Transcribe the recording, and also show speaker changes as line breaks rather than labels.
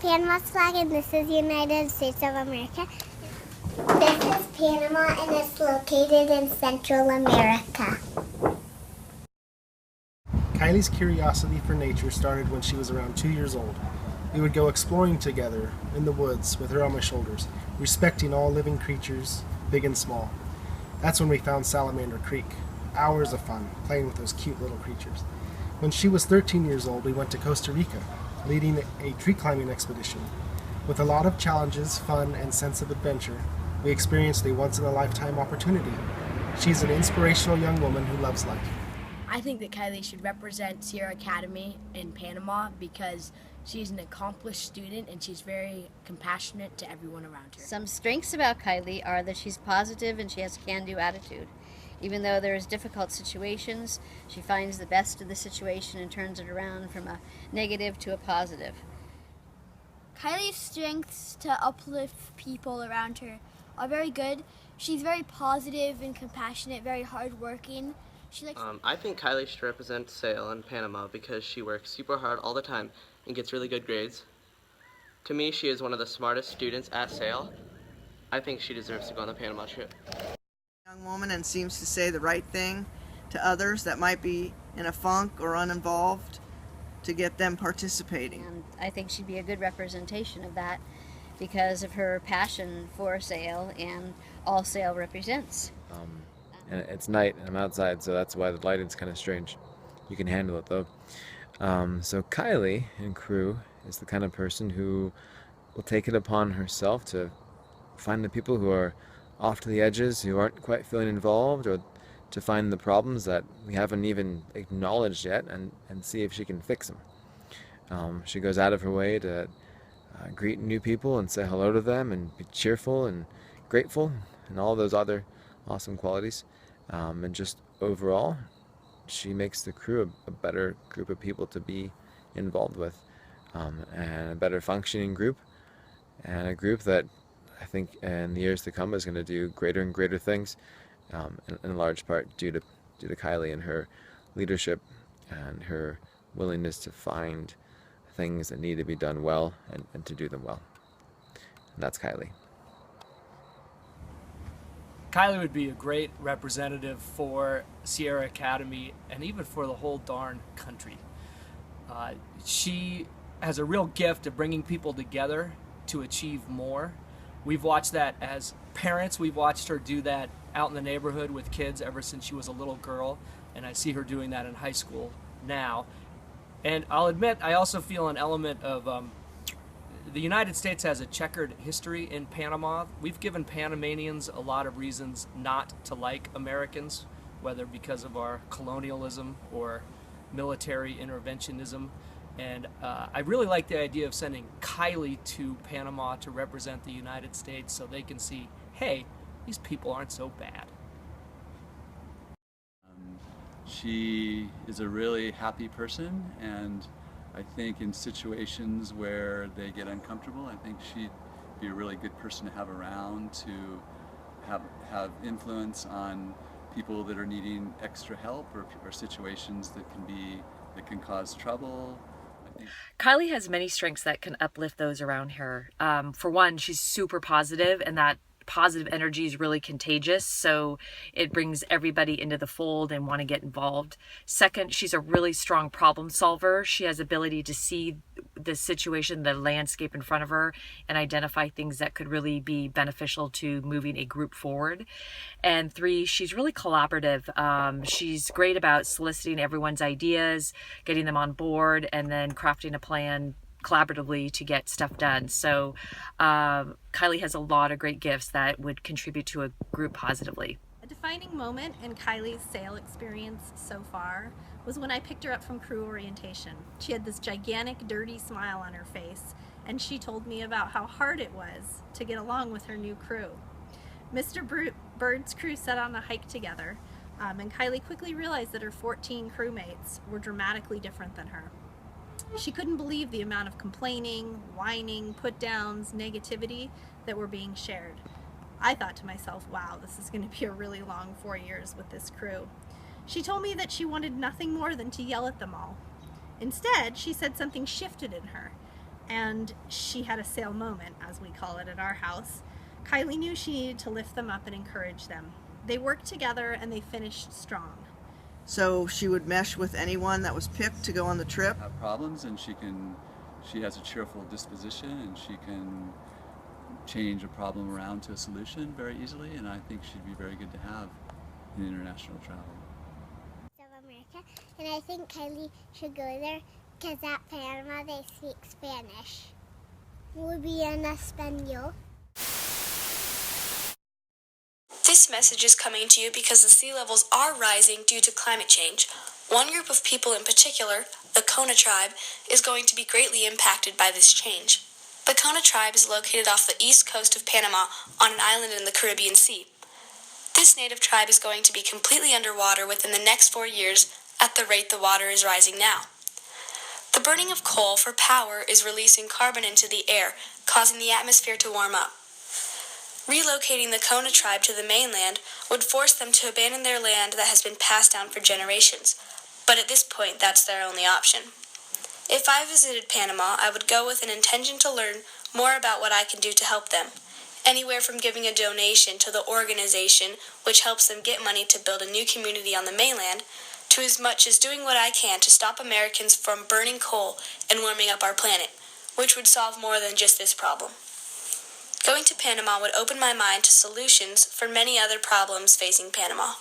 Panama's flag, and this is the United States of America. This is Panama, and it's located in Central America.
Kialey's curiosity for nature started when she was around 2 years old. We would go exploring together in the woods with her on my shoulders, respecting all living creatures, big and small. That's when we found Salamander Creek. Hours of fun, playing with those cute little creatures. When she was 13 years old, we went to Costa Rica, leading a tree climbing expedition. With a lot of challenges, fun, and sense of adventure, we experienced a once-in-a-lifetime opportunity. She's an inspirational young woman who loves life.
I think that Kialey should represent Sierra Academy in Panama because she's an accomplished student and she's very compassionate to everyone around her.
Some strengths about Kialey are that she's positive and she has a can-do attitude. Even though there's difficult situations, she finds the best of the situation and turns it around from a negative to a positive.
Kialey's strengths to uplift people around her are very good. She's very positive and compassionate, very hardworking.
I think Kialey should represent SAIL in Panama because she works super hard all the time and gets really good grades. To me, she is one of the smartest students at SAIL. I think she deserves to go on the Panama trip.
Young woman and seems to say the right thing to others that might be in a funk or uninvolved to get them participating.
And I think she'd be a good representation of that because of her passion for SAIL and all SAIL represents.
And it's night and I'm outside, so that's why the lighting's kind of strange. You can handle it though. So Kialey and crew is the kind of person who will take it upon herself to find the people who are off to the edges, who aren't quite feeling involved, or to find the problems that we haven't even acknowledged yet and see if she can fix them. She goes out of her way to greet new people and say hello to them and be cheerful and grateful and all those other awesome qualities. And just overall, she makes the crew a better group of people to be involved with, and a better functioning group, and a group that I think in the years to come is going to do greater and greater things, in large part due to Kialey and her leadership and her willingness to find things that need to be done well and to do them well. And that's Kialey.
Kialey would be a great representative for Sierra Academy and even for the whole darn country. She has a real gift of bringing people together to achieve more. We've watched that as parents. We've watched her do that out in the neighborhood with kids ever since she was a little girl, and I see her doing that in high school now. And I'll admit, I also feel an element of the United States has a checkered history in Panama. We've given Panamanians a lot of reasons not to like Americans, whether because of our colonialism or military interventionism. And I really like the idea of sending Kialey to Panama to represent the United States so they can see, hey, these people aren't so bad.
She is a really happy person, and I think in situations where they get uncomfortable, I think she'd be a really good person to have around to have influence on people that are needing extra help or situations that can cause trouble.
Kialey has many strengths that can uplift those around her. For one, she's super positive, and that positive energy is really contagious, so it brings everybody into the fold and want to get involved. Second, she's a really strong problem solver. She has ability to see the situation, the landscape in front of her, and identify things that could really be beneficial to moving a group forward. And three, she's really collaborative. She's great about soliciting everyone's ideas, getting them on board, and then crafting a plan collaboratively to get stuff done. So Kialey has a lot of great gifts that would contribute to a group positively.
A defining moment in Kialey's SAIL experience so far was when I picked her up from crew orientation. She had this gigantic, dirty smile on her face, and she told me about how hard it was to get along with her new crew. Mr. Bird's crew set on a hike together, and Kialey quickly realized that her 14 crewmates were dramatically different than her. She couldn't believe the amount of complaining, whining, put-downs, negativity that were being shared. I thought to myself, wow, this is going to be a really long 4 years with this crew. She told me that she wanted nothing more than to yell at them all. Instead, she said something shifted in her. and she had a sale moment, as we call it at our house. Kialey knew she needed to lift them up and encourage them. They worked together and they finished strong.
So she would mesh with anyone that was picked to go on the trip.
Have problems, and she has a cheerful disposition, and she can change a problem around to a solution very easily, and I think she'd be very good to have in international travel.
Of America, and I think Kialey should go there because at Panama they speak Spanish. Muy bien español.
This message is coming to you because the sea levels are rising due to climate change. One group of people in particular, the Kona tribe, is going to be greatly impacted by this change. The Kona tribe is located off the east coast of Panama on an island in the Caribbean Sea. This native tribe is going to be completely underwater within the next 4 years at the rate the water is rising now. The burning of coal for power is releasing carbon into the air, causing the atmosphere to warm up. Relocating the Kona tribe to the mainland would force them to abandon their land that has been passed down for generations, but at this point that's their only option. If I visited Panama, I would go with an intention to learn more about what I can do to help them, anywhere from giving a donation to the organization which helps them get money to build a new community on the mainland, to as much as doing what I can to stop Americans from burning coal and warming up our planet, which would solve more than just this problem. Going to Panama would open my mind to solutions for many other problems facing Panama.